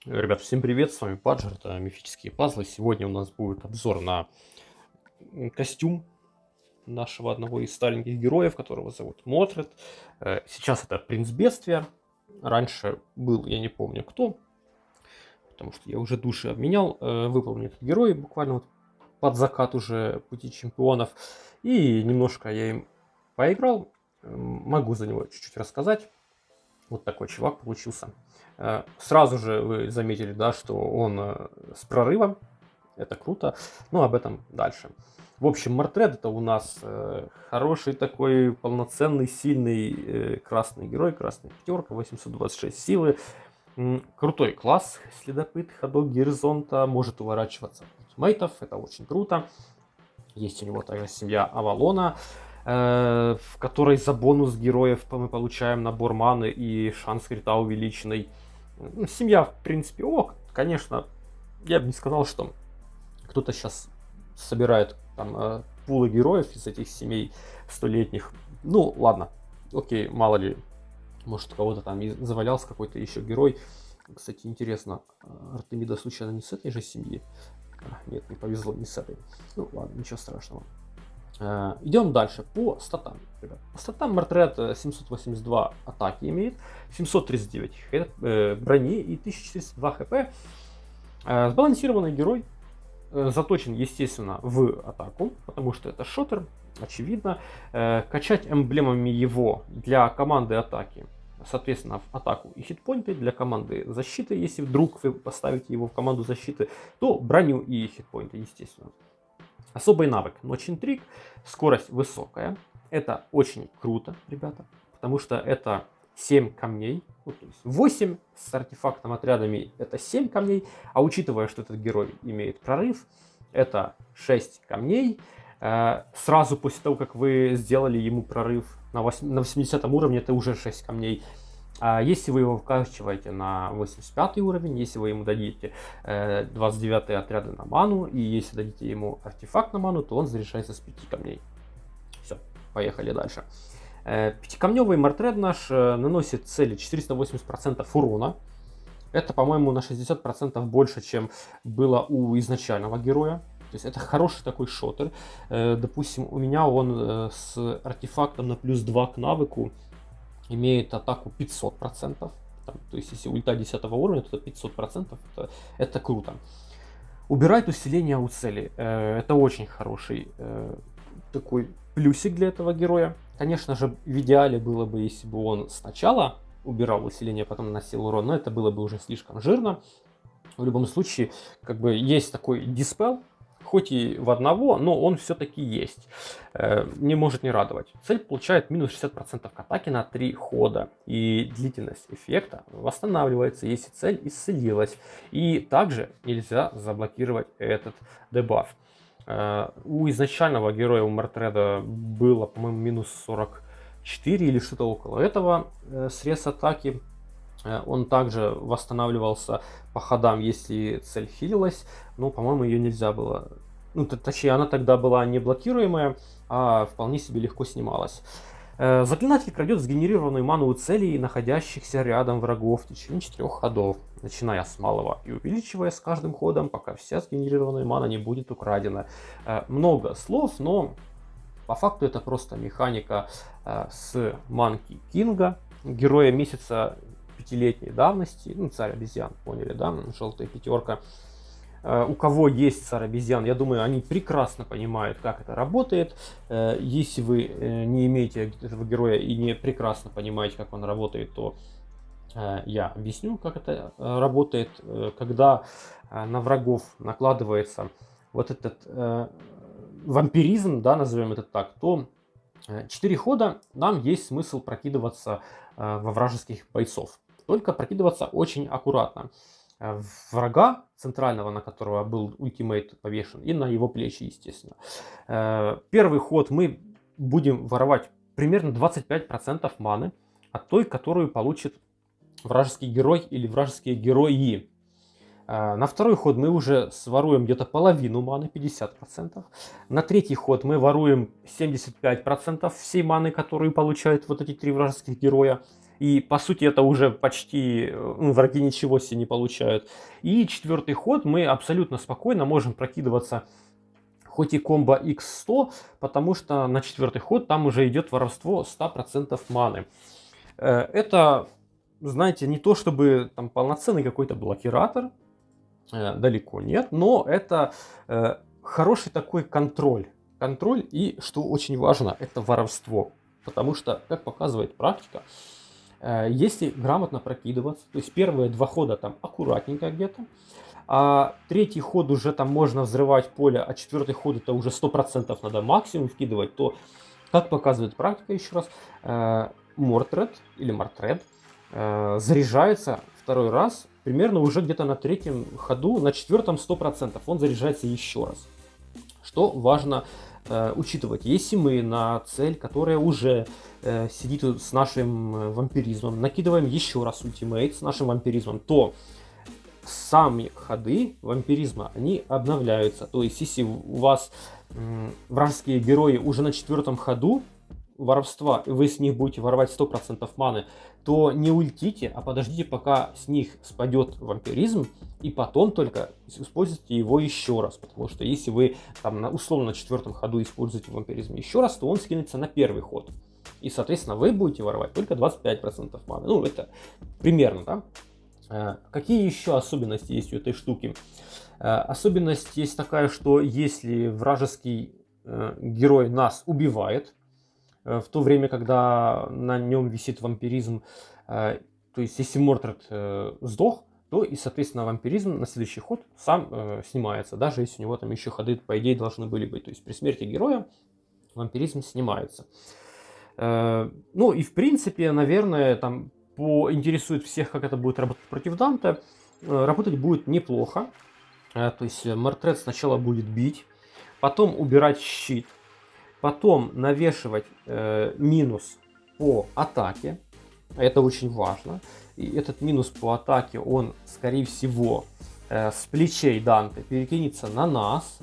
Ребят, всем привет, с вами Паджер, это мифические пазлы. Сегодня у нас будет обзор на костюм нашего одного из стареньких героев, которого зовут Мотред. Сейчас это Принц Бедствия, раньше был, я не помню кто, потому что я уже души обменял. Выпал мне этот герой буквально вот под закат уже Пути Чемпионов, и немножко я им поиграл, могу за него чуть-чуть рассказать. Вот такой чувак получился. Сразу же вы заметили, да, что он с прорывом. Это круто. Но об этом дальше. В общем, Мортред это у нас хороший такой полноценный, сильный красный герой. Красная пятерка, 826 силы. Крутой класс. Следопыт, ходок горизонта. Может уворачиваться от ультимейтов. Это очень круто. Есть у него также семья Авалона, в которой за бонус героев мы получаем набор маны и шанс крита увеличенный. Семья, в принципе, ок. Конечно, я бы не сказал, что кто-то сейчас собирает там пулы героев из этих семей столетних. Ну, ладно, окей, мало ли, может, у кого-то там завалялся какой-то еще герой. Кстати, интересно, Артемида случайно не с этой же семьи? Нет, не повезло, не с этой. Ну, ладно, ничего страшного. Идем дальше по статам, ребят. По статам Мортред 782 атаки имеет, 739 брони и 1402 хп. Сбалансированный герой, заточен, естественно, в атаку, потому что это шотер, очевидно. Качать эмблемами его для команды атаки, соответственно, в атаку и хитпоинты, для команды защиты, если вдруг вы поставите его в команду защиты, то броню и хитпоинты, естественно. Особый навык Ночь Интриг, скорость высокая. Это очень круто, ребята, потому что это 7 камней, ну, то есть 8 с артефактом отрядами это 7 камней, а учитывая, что этот герой имеет прорыв, это 6 камней. Сразу после того, как вы сделали ему прорыв на 80 уровне, это уже 6 камней. Если вы его вкачиваете на 85 уровень, если вы ему дадите 29 отряды на ману, и если дадите ему артефакт на ману, то он заряжается с 5 камней. Все, поехали дальше. Пятикамневый Мортред наш наносит цели 480% урона. Это, по-моему, на 60% больше, чем было у изначального героя. То есть это хороший такой шотер. Допустим, у меня он с артефактом на плюс 2 к навыку имеет атаку 500%. То есть если ульта 10 уровня, то 500%. Это круто. Убирает усиление у цели. Это очень хороший такой плюсик для этого героя. Конечно же, в идеале было бы, если бы он сначала убирал усиление, потом наносил урон, но это было бы уже слишком жирно. В любом случае, как бы есть такой диспел, хоть и в одного, но он все-таки есть. Не может не радовать. Цель получает минус 60% к атаке на 3 хода. И длительность эффекта восстанавливается, если цель исцелилась. И также нельзя заблокировать этот дебаф. У изначального героя, у Мортреда, было, по-моему, минус 44 или что-то около этого срез атаки. Он также восстанавливался по ходам, если цель хилилась, но, по-моему, ее нельзя было. Ну, точнее, она тогда была не блокируемая, а вполне себе легко снималась. Заклинатель крадет сгенерированную ману у целей, находящихся рядом врагов в течение 4 ходов, начиная с малого и увеличивая с каждым ходом, пока вся сгенерированная мана не будет украдена. Много слов, но по факту это просто механика с манки Кинга, героя месяца 5-летней давности, ну, царь обезьян, поняли, да, желтая пятерка. У кого есть царь обезьян, я думаю, они прекрасно понимают, как это работает. Если вы не имеете этого героя и не прекрасно понимаете, как он работает, то я объясню, как это работает. Когда на врагов накладывается вот этот вампиризм, да, назовем это так, то 4 хода нам есть смысл прокидываться во вражеских бойцов. Только прокидываться очень аккуратно. Врага центрального, на которого был ультимейт повешен, и на его плечи, естественно. Первый ход мы будем воровать примерно 25% маны от той, которую получит вражеский герой или вражеские герои. На второй ход мы уже своруем где-то половину маны, 50%. На третий ход мы воруем 75% всей маны, которую получают вот эти 3 вражеских героя. И по сути это уже почти враги ничего себе не получают. И 4-й ход мы абсолютно спокойно можем прокидываться хоть и комбо x100, потому что на 4-й ход там уже идет воровство 100% маны. Это, знаете, не то чтобы там полноценный какой-то блокиратор, далеко нет, но это хороший такой контроль. Контроль и, что очень важно, это воровство. Потому что, как показывает практика, если грамотно прокидываться, то есть первые 2 хода там аккуратненько где-то, а 3-й ход уже там можно взрывать поле, а 4-й ход это уже 100% надо максимум вкидывать, то, как показывает практика, еще раз, Мортред или Мартред заряжается 2-й раз примерно уже где-то на 3-м ходу, на 4-м 100%. Он заряжается еще раз. Что важно учитывать, если мы на цель, которая уже сидит с нашим вампиризмом, накидываем еще раз ультимейт с нашим вампиризмом, то сами ходы вампиризма, они обновляются. То есть, если у вас вражеские герои уже на 4-м ходу воровства, и вы с них будете воровать 100% маны, то не ультите, а подождите, пока с них спадет вампиризм, и потом только используйте его еще раз. Потому что если вы там условно на 4-м ходу используете вампиризм еще раз, то он скинется на 1-й ход. И, соответственно, вы будете воровать только 25% маны. Ну, это примерно, да? Какие еще особенности есть у этой штуки? Особенность есть такая, что если вражеский герой нас убивает, в то время, когда на нем висит вампиризм, то есть если Мортред сдох, то и, соответственно, вампиризм на следующий ход сам снимается, даже если у него там еще ходы, по идее, должны были быть. То есть при смерти героя вампиризм снимается. Ну и, в принципе, наверное, там интересует всех, как это будет работать против Данте. Работать будет неплохо. То есть Мортред сначала будет бить, потом убирать щит, потом навешивать минус по атаке. Это очень важно. И этот минус по атаке, он, скорее всего, с плечей Данте перекинется на нас.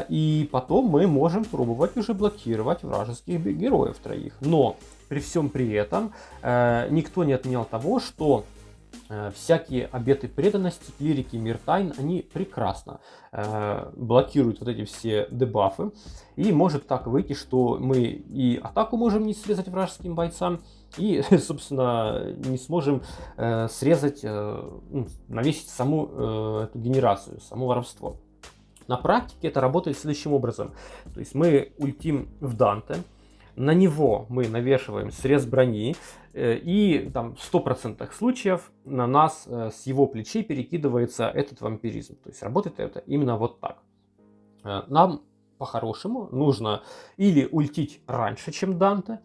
И потом мы можем пробовать уже блокировать вражеских героев троих. Но при всем при этом никто не отменял того, что всякие обеты преданности, клирики, Миртайн, они прекрасно блокируют вот эти все дебафы. И может так выйти, что мы и атаку можем не срезать вражеским бойцам, и, собственно, не сможем срезать, навесить саму эту генерацию, само воровство. На практике это работает следующим образом. То есть мы ультим в Данте, на него мы навешиваем срез брони, и там в 100% случаев на нас с его плечей перекидывается этот вампиризм. То есть работает это именно вот так. Нам по-хорошему нужно или ультить раньше, чем Данте,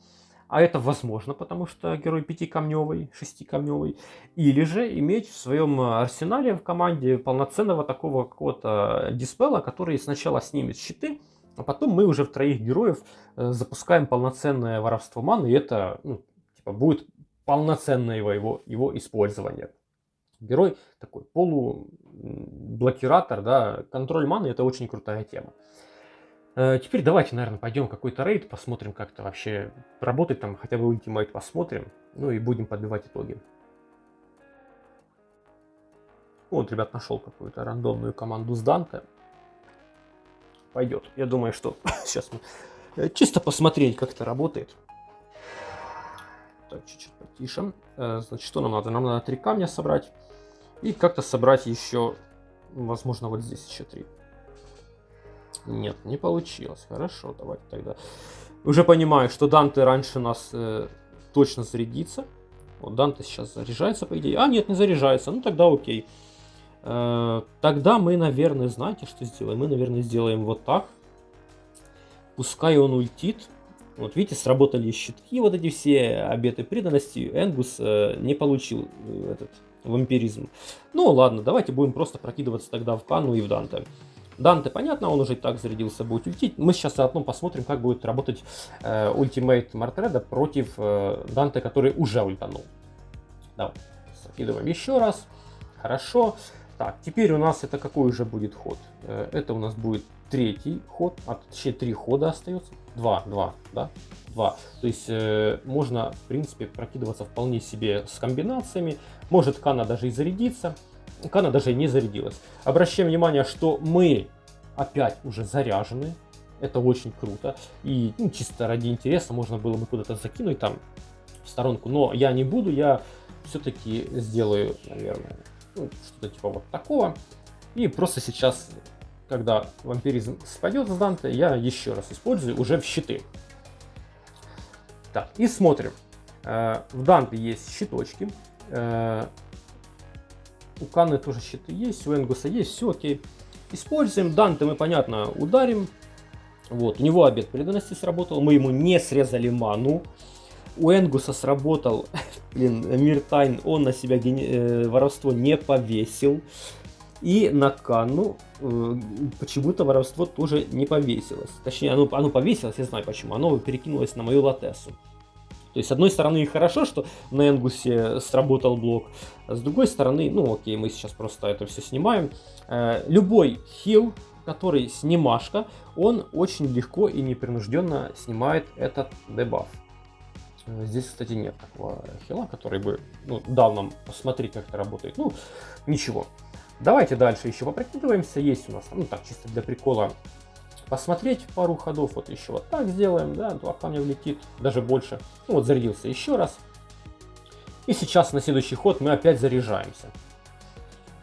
а это возможно, потому что герой 5-камневый, 6-камневый, или же иметь в своем арсенале в команде полноценного такого какого-то диспела, который сначала снимет щиты, а потом мы уже в троих героев запускаем полноценное воровство маны, и это будет полноценное его использование. Герой такой полублокиратор, да, контроль маны — это очень крутая тема. Теперь давайте, наверное, пойдем в какой-то рейд, посмотрим, как это вообще работает, там хотя бы ультимейт посмотрим, ну и будем подбивать итоги. Вот, ребят, нашел какую-то рандомную команду с Данте. Пойдет. Я думаю, что сейчас мы чисто посмотреть, как это работает. Так, чуть-чуть потише. Значит, что нам надо? Нам надо 3 камня собрать. И как-то собрать еще, возможно, вот здесь еще 3. Нет, не получилось. Хорошо, давайте тогда. Уже понимаю, что Данте раньше нас точно зарядится. Вот Данте сейчас заряжается, по идее. А, нет, не заряжается. Ну, тогда окей. Тогда мы, наверное, знаете, что сделаем? Мы, наверное, сделаем вот так. Пускай он ультит. Вот видите, сработали щитки, вот эти все обеты преданности. Энгус не получил этот вампиризм. Ну, ладно, давайте будем просто прокидываться тогда в Канну и в Данте. Данте, понятно, он уже и так зарядился, будет ультить. Мы сейчас заодно посмотрим, как будет работать ультимейт Мортреда против Данте, который уже ультанул. Давай, закидываем еще раз. Хорошо. Так, теперь у нас это какой уже будет ход? Это у нас будет третий ход, а точнее 3 хода остается. 2, да? 2. То есть можно, в принципе, прокидываться вполне себе с комбинациями. Может Кана даже и зарядиться. Кана даже и не зарядилась. Обращаем внимание, что мы опять уже заряжены. Это очень круто. И чисто ради интереса можно было бы куда-то закинуть там в сторонку. Но я не буду, я все-таки сделаю, наверное, что-то типа вот такого. И просто сейчас, когда вампиризм спадет с Данте, я еще раз использую уже в щиты. Так, и смотрим. В Данте есть щиточки. У Каны тоже щиты есть, у Энгуса есть, все окей. Используем. Данте мы, понятно, ударим. Вот, у него обет преданности сработал, мы ему не срезали ману. У Энгуса сработал, Миртайн, он на себя воровство не повесил. И на Канну почему-то воровство тоже не повесилось. Точнее, оно повесилось, я знаю почему, оно перекинулось на мою Латессу. То есть, с одной стороны, и хорошо, что на Энгусе сработал блок, а с другой стороны, ну окей, мы сейчас просто это все снимаем. Любой хил, который снимашка, он очень легко и непринужденно снимает этот дебаф. Здесь, кстати, нет такого хила, который бы дал нам посмотреть, как это работает. Ну, ничего. Давайте дальше еще попрокидываемся. Есть у нас, так, чисто для прикола, посмотреть пару ходов. Вот еще вот так сделаем, да, 2 камня влетит, даже больше. Ну, вот зарядился еще раз. И сейчас на следующий ход мы опять заряжаемся.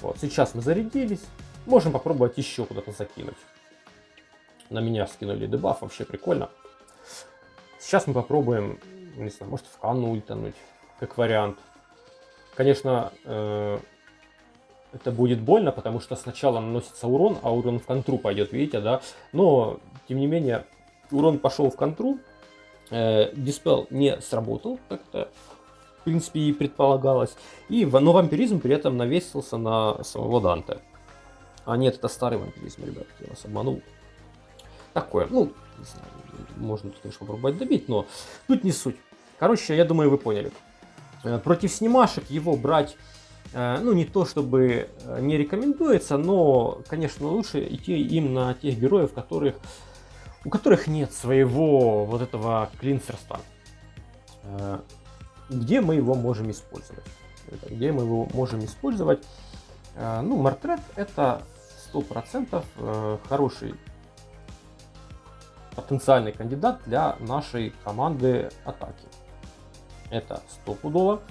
Вот, сейчас мы зарядились. Можем попробовать еще куда-то закинуть. На меня скинули дебаф, вообще прикольно. Сейчас мы попробуем, не знаю, может в Канну ультануть, как вариант. Конечно, это будет больно, потому что сначала наносится урон, а урон в контру пойдет, видите, да. Но, тем не менее, урон пошел в контру. Диспел не сработал, как это, в принципе, и предполагалось. Но вампиризм при этом навесился на самого Данте. А нет, это старый вампиризм, ребят, я вас обманул. Такое, не знаю, можно тут, конечно, попробовать добить, но тут не суть. Короче, я думаю, вы поняли. Против снимашек его брать, не то чтобы не рекомендуется, но, конечно, лучше идти им на тех героев, у которых нет своего вот этого клинсерства. Где мы его можем использовать? Мартред это 100% хороший потенциальный кандидат для нашей команды атаки. Это стопудово.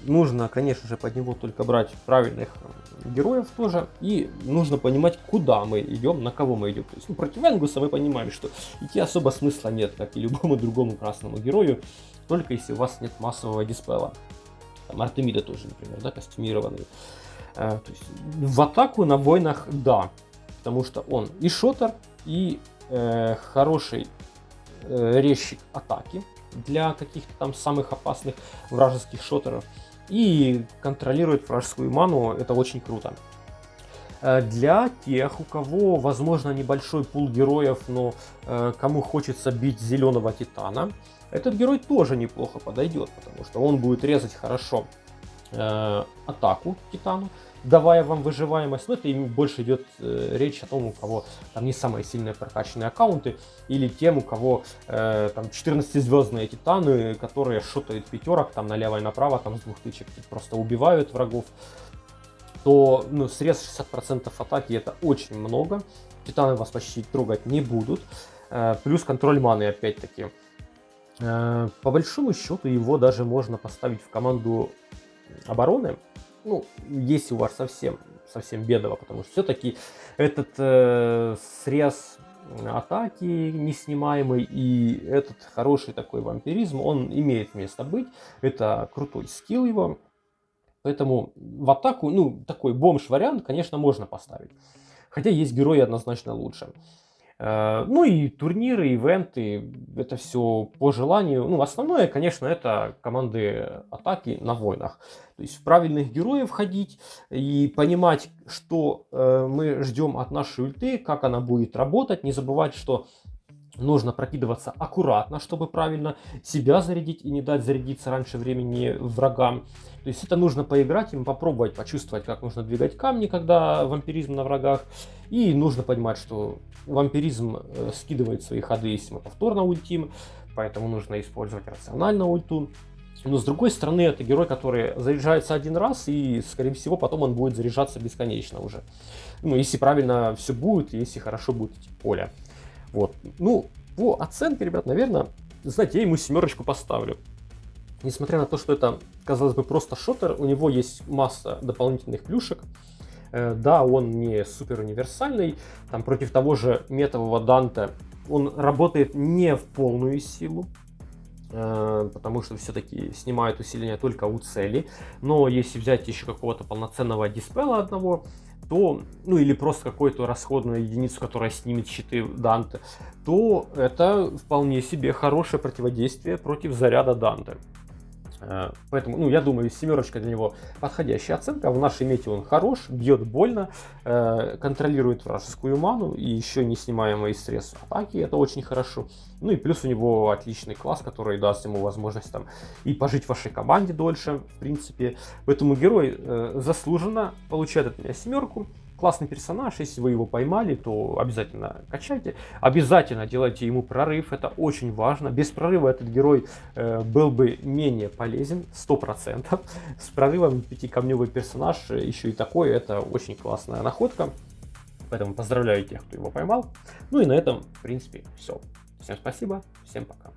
Нужно, конечно же, под него только брать правильных героев тоже. И нужно понимать, куда мы идем, на кого мы идем. То есть, против Энгуса мы понимаем, что идти особо смысла нет, как и любому другому красному герою, только если у вас нет массового диспела. Там Артемида тоже, например, да, костюмированный. То есть, в атаку на войнах да, потому что он и шотер, и хороший резчик атаки для каких-то там самых опасных вражеских шотеров, и контролирует вражескую ману, это очень круто. Для тех, у кого, возможно, небольшой пул героев, но кому хочется бить зеленого титана, этот герой тоже неплохо подойдет, потому что он будет резать хорошо атаку титану, давая вам выживаемость. Но это больше идет речь о том, у кого там не самые сильные прокачанные аккаунты, или тем, у кого там 14-звездные титаны, которые шотают пятерок там налево и направо, там с 2 тычек просто убивают врагов, то срез 60% атаки это очень много. Титаны вас почти трогать не будут. Плюс контроль маны опять-таки. По большому счету его даже можно поставить в команду обороны. Если у вас совсем бедово, потому что все-таки этот срез атаки неснимаемый и этот хороший такой вампиризм, он имеет место быть. Это крутой скилл его. Поэтому в атаку, такой бомж-вариант, конечно, можно поставить. Хотя есть герои однозначно лучше. И турниры, ивенты, это все по желанию. Основное, конечно, это команды атаки на войнах. То есть в правильных героев ходить и понимать, что мы ждем от нашей ульты, как она будет работать. Не забывать, что Нужно прокидываться аккуратно, чтобы правильно себя зарядить и не дать зарядиться раньше времени врагам. То есть это нужно поиграть им, попробовать, почувствовать, как нужно двигать камни, когда вампиризм на врагах. И нужно понимать, что вампиризм скидывает свои ходы, если мы повторно ультим, поэтому нужно использовать рационально ульту. Но с другой стороны, это герой, который заряжается один раз, и, скорее всего, потом он будет заряжаться бесконечно уже. Ну, если правильно все будет, если хорошо будет идти поле. Вот. Ну, по оценке, ребят, наверное, знаете, я ему 7 поставлю. Несмотря на то, что это, казалось бы, просто шотер, у него есть масса дополнительных плюшек. Да, он не супер универсальный. Там против того же метового Данте он работает не в полную силу, потому что все-таки снимает усиление только у цели. Но если взять еще какого-то полноценного диспела одного, то, ну или просто какую-то расходную единицу, которая снимет щиты Данте, то это вполне себе хорошее противодействие против заряда Данте. Поэтому, ну, я думаю, 7 для него подходящая оценка. В нашей мете он хорош, бьет больно, контролирует вражескую ману и еще не снимаемые стресс атаки. Это очень хорошо. Ну и плюс у него отличный класс, который даст ему возможность там и пожить в вашей команде дольше, в принципе. Поэтому герой заслуженно получает от меня 7. Классный персонаж, если вы его поймали, то обязательно качайте, обязательно делайте ему прорыв, это очень важно. Без прорыва этот герой был бы менее полезен, 100%. С прорывом 5-камневый персонаж, еще и такой, это очень классная находка. Поэтому поздравляю тех, кто его поймал. Ну и на этом, в принципе, все. Всем спасибо, всем пока.